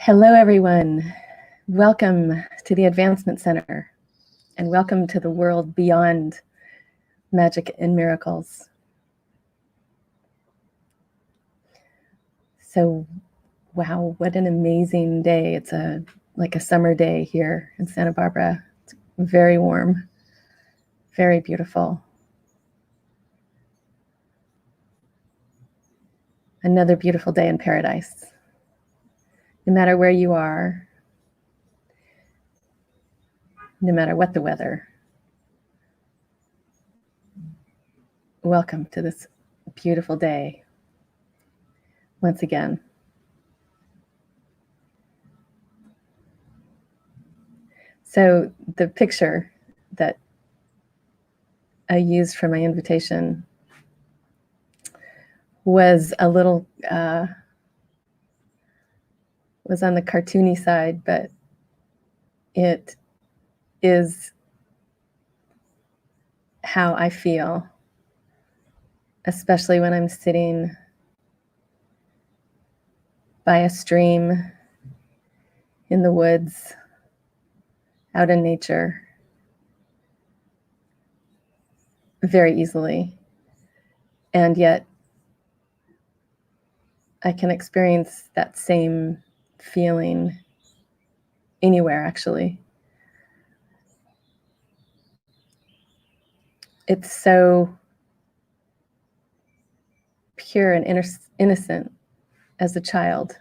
Hello, everyone. Welcome to the Advancement Center, and welcome to the world beyond magic and miracles. So, wow, what an amazing day. It's like a summer day here in Santa Barbara. It's very warm, very beautiful. Another beautiful day in paradise. No matter where you are, no matter what the weather, welcome to this beautiful day once again. So the picture that I used for my invitation was a little, was on the cartoony side, but it is how I feel, especially when I'm sitting by a stream in the woods, out in nature, very easily. And yet I can experience that same feeling anywhere, actually. It's so pure and innocent as a child.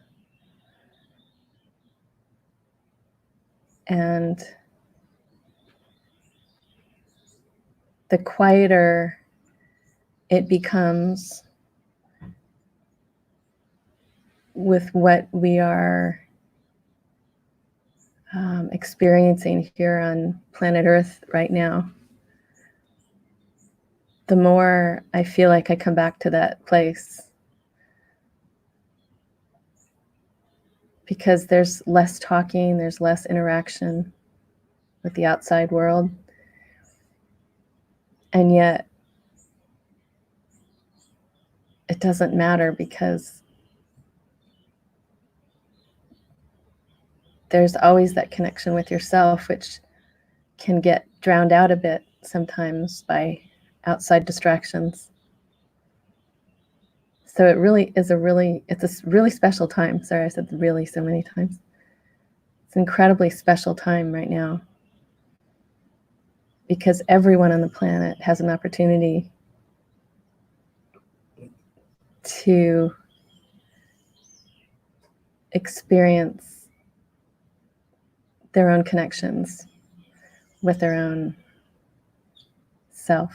And the quieter it becomes with what we are experiencing here on planet Earth right now, the more I feel like I come back to that place, because there's less talking, there's less interaction with the outside world. And yet it doesn't matter, because there's always that connection with yourself, which can get drowned out a bit sometimes by outside distractions. So it really is it's a really special time. Sorry, I said really so many times. It's an incredibly special time right now, because everyone on the planet has an opportunity to experience their own connections with their own self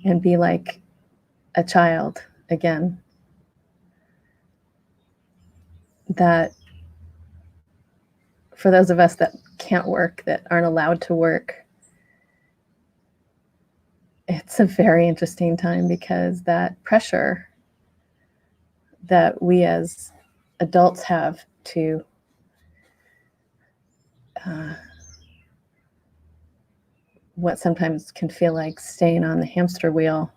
and be like a child again. That for those of us that can't work, that aren't allowed to work, it's a very interesting time, because that pressure that we as adults have to what sometimes can feel like staying on the hamster wheel,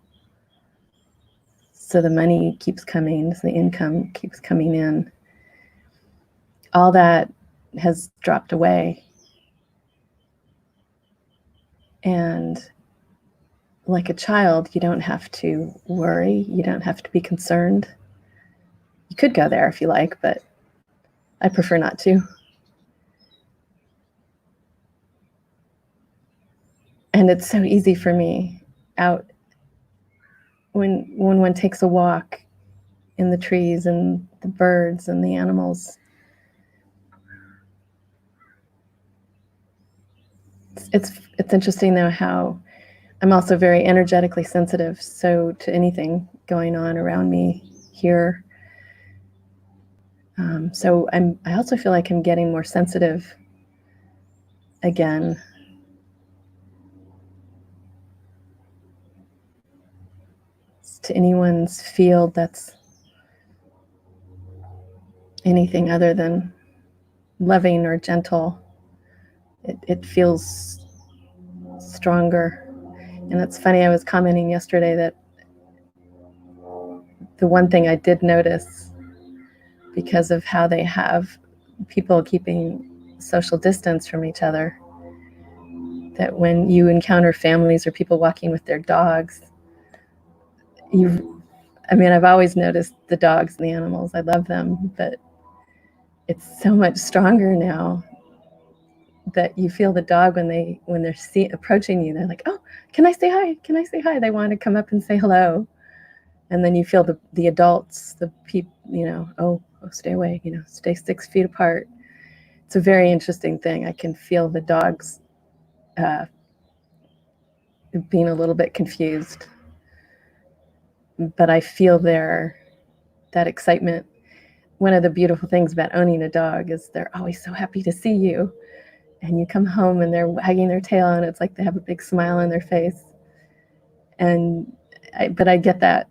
so the money keeps coming, so the income keeps coming in, all that has dropped away. And like a child, you don't have to worry, you don't have to be concerned. You could go there if you like, but I prefer not to. And it's so easy for me out when one takes a walk in the trees and the birds and the animals. It's interesting though how I'm also very energetically sensitive, so to anything going on around me here. So I also feel like I'm getting more sensitive again. To anyone's field that's anything other than loving or gentle, it feels stronger. And it's funny, I was commenting yesterday that the one thing I did notice because of how they have people keeping social distance from each other. That when you encounter families or people walking with their dogs, I've always noticed the dogs and the animals. I love them, but it's so much stronger now that you feel the dog when they're approaching you. They're like, "Oh, can I say hi? Can I say hi?" They want to come up and say hello. And then you feel the adults, the people, oh, stay away, stay 6 feet apart. It's a very interesting thing. I can feel the dogs being a little bit confused, but I feel that excitement. One of the beautiful things about owning a dog is they're always so happy to see you, and you come home and they're wagging their tail and it's like they have a big smile on their face. But I get that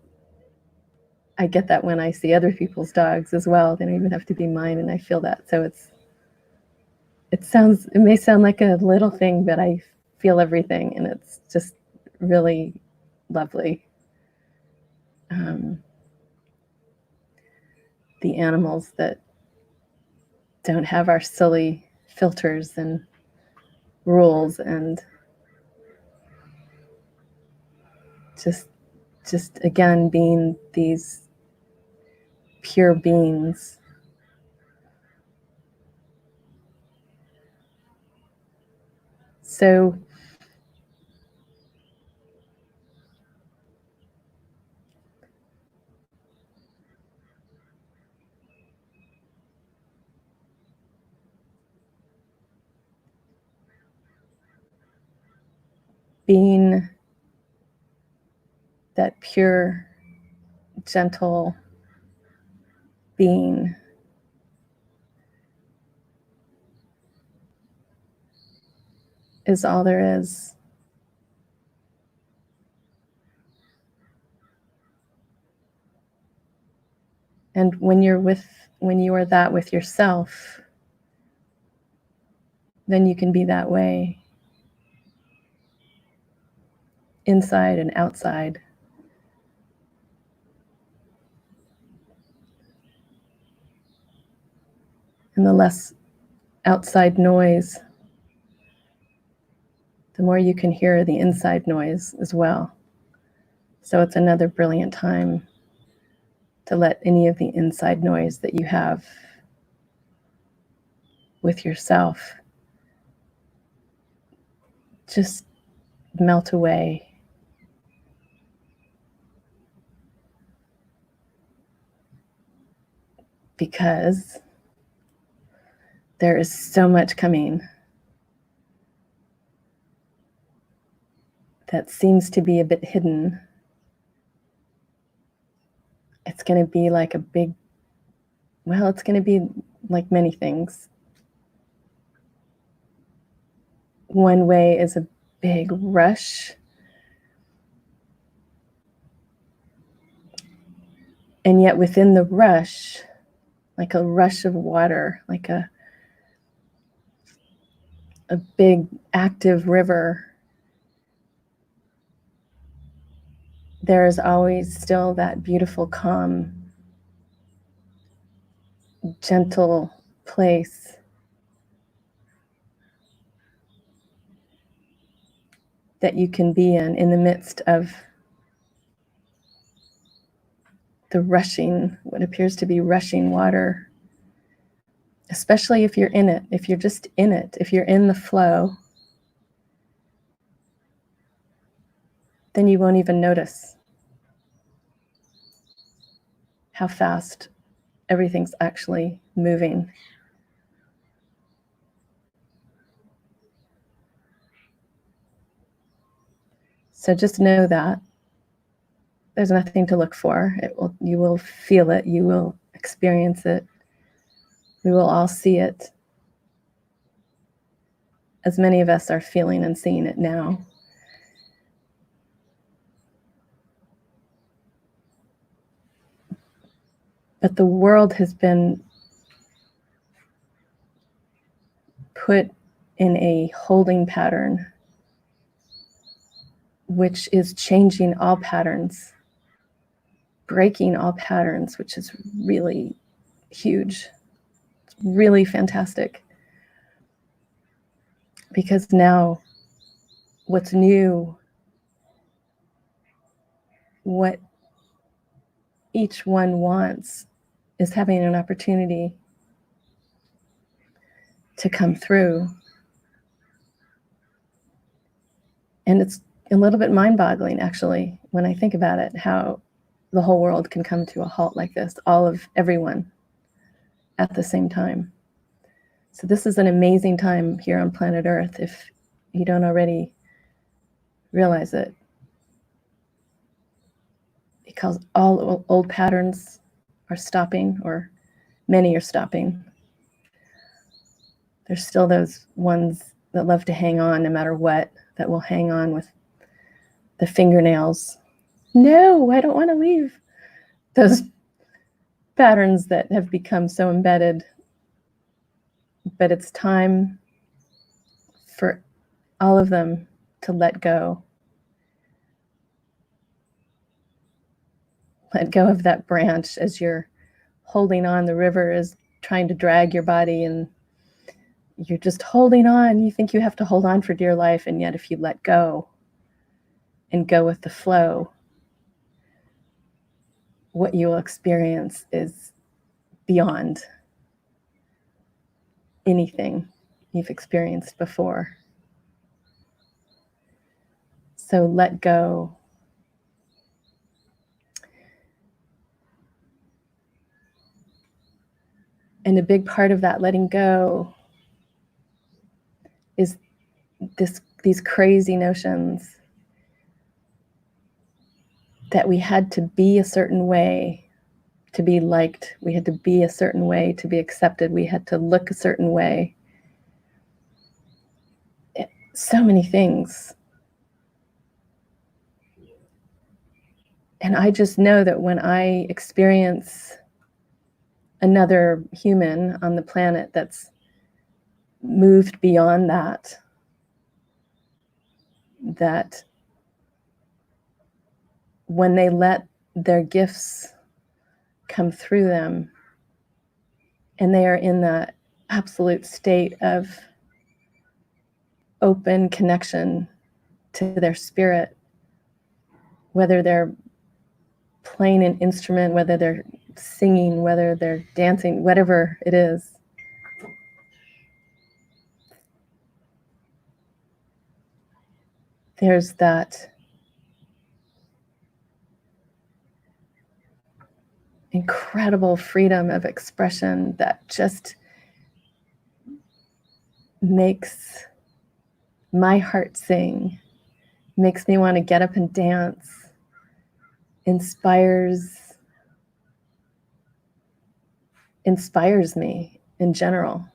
when I see other people's dogs as well. They don't even have to be mine, and I feel that. So it may sound like a little thing, but I feel everything, and it's just really lovely. The animals that don't have our silly filters and rules, and just again being these pure beings. So being that pure, gentle being is all there is. And when you are that with yourself, then you can be that way inside and outside. And the less outside noise, the more you can hear the inside noise as well. So it's another brilliant time to let any of the inside noise that you have with yourself just melt away. Because there is so much coming that seems to be a bit hidden. It's going to be like it's going to be like many things. One way is a big rush. And yet within the rush, like a rush of water, like a big active river, there is always still that beautiful, calm, gentle place that you can be in the midst of the rushing, what appears to be rushing water, especially if you're in it, if you're just in it, if you're in the flow, then you won't even notice how fast everything's actually moving. So just know that there's nothing to look for. You will feel it, you will experience it. We will all see it, as many of us are feeling and seeing it now. But the world has been put in a holding pattern, which is changing all patterns, breaking all patterns, which is really huge. It's really fantastic. Because now what's new, what each one wants, is having an opportunity to come through. And it's a little bit mind-boggling, actually, when I think about it, how the whole world can come to a halt like this, everyone at the same time. So this is an amazing time here on planet Earth, if you don't already realize it. Because all old patterns are stopping, or many are stopping. There's still those ones that love to hang on no matter what, that will hang on with the fingernails. No, I don't want to leave. Those patterns that have become so embedded. But it's time for all of them to let go. Let go of that branch as you're holding on. The river is trying to drag your body, and you're just holding on. You think you have to hold on for dear life, and yet if you let go and go with the flow, what you will experience is beyond anything you've experienced before. So let go. And a big part of that letting go is these crazy notions that we had to be a certain way to be liked. We had to be a certain way to be accepted. We had to look a certain way. So many things. And I just know that when I experience another human on the planet that's moved beyond that when they let their gifts come through them, and they are in that absolute state of open connection to their spirit, whether they're playing an instrument, whether they're singing, whether they're dancing, whatever it is, there's that incredible freedom of expression that just makes my heart sing, makes me want to get up and dance, inspires me in general.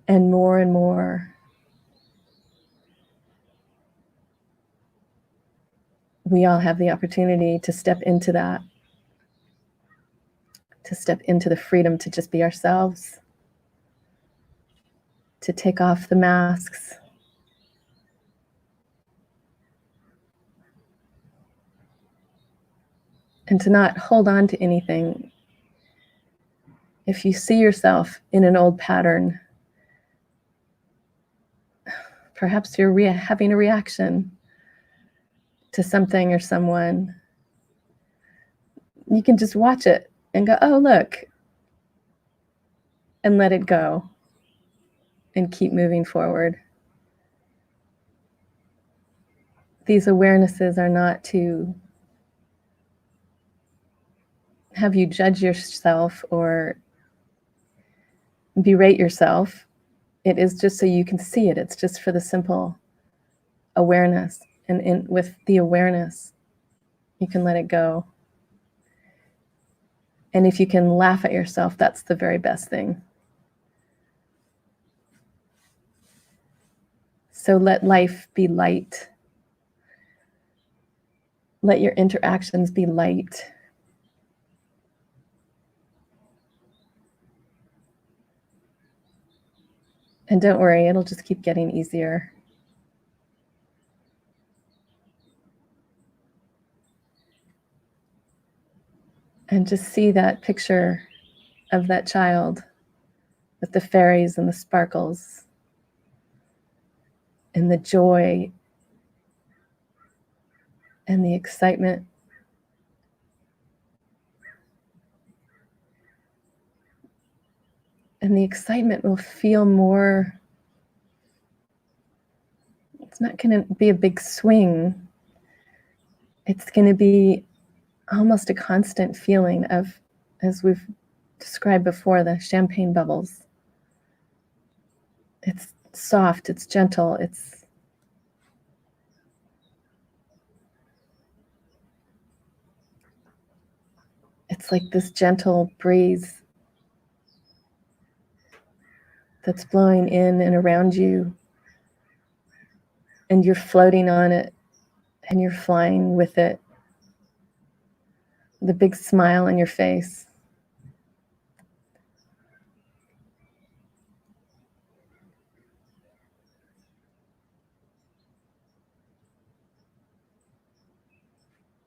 And more, we all have the opportunity to step into that, to step into the freedom to just be ourselves, to take off the masks, and to not hold on to anything. If you see yourself in an old pattern, perhaps you're having a reaction to something or someone, you can just watch it and go, oh, look, and let it go and keep moving forward. These awarenesses are not to have you judge yourself or berate yourself. It is just so you can see it. It's just for the simple awareness. And with the awareness, you can let it go. And if you can laugh at yourself, that's the very best thing. So let life be light. Let your interactions be light. And don't worry, it'll just keep getting easier. And just see that picture of that child with the fairies and the sparkles and the joy and the excitement. And the excitement will feel more, it's not going to be a big swing. It's going to be almost a constant feeling of, as we've described before, the champagne bubbles. It's soft, it's gentle, it's like this gentle breeze that's blowing in and around you, and you're floating on it, and you're flying with it, with a big smile on your face.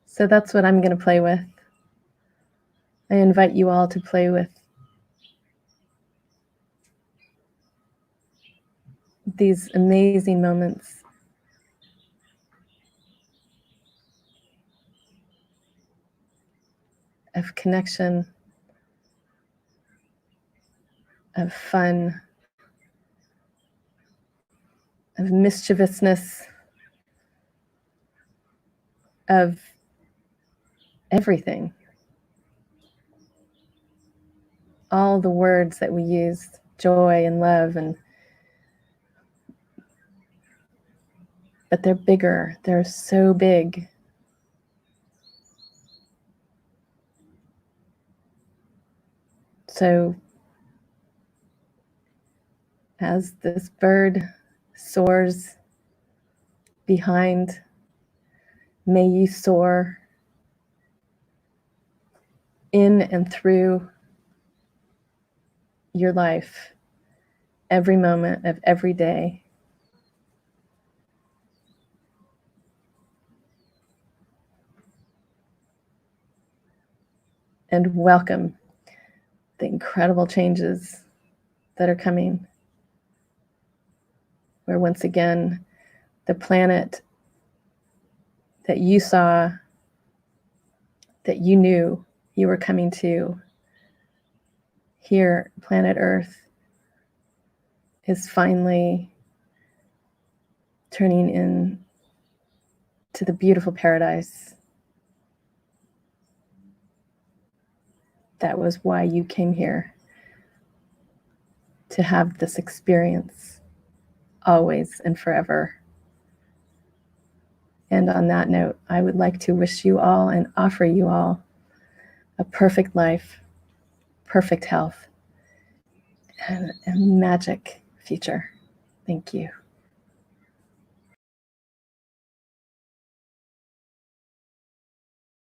So that's what I'm going to play with. I invite you all to play with these amazing moments of connection, of fun, of mischievousness, of everything. All the words that we use, joy and love, but they're bigger. They're so big. So as this bird soars behind, may you soar in and through your life, every moment of every day. And welcome the incredible changes that are coming, where once again, the planet that you saw, that you knew you were coming to, here, planet Earth, is finally turning in to the beautiful paradise. That was why you came here, to have this experience always and forever. And on that note, I would like to wish you all and offer you all a perfect life, perfect health, and a magic future. Thank you.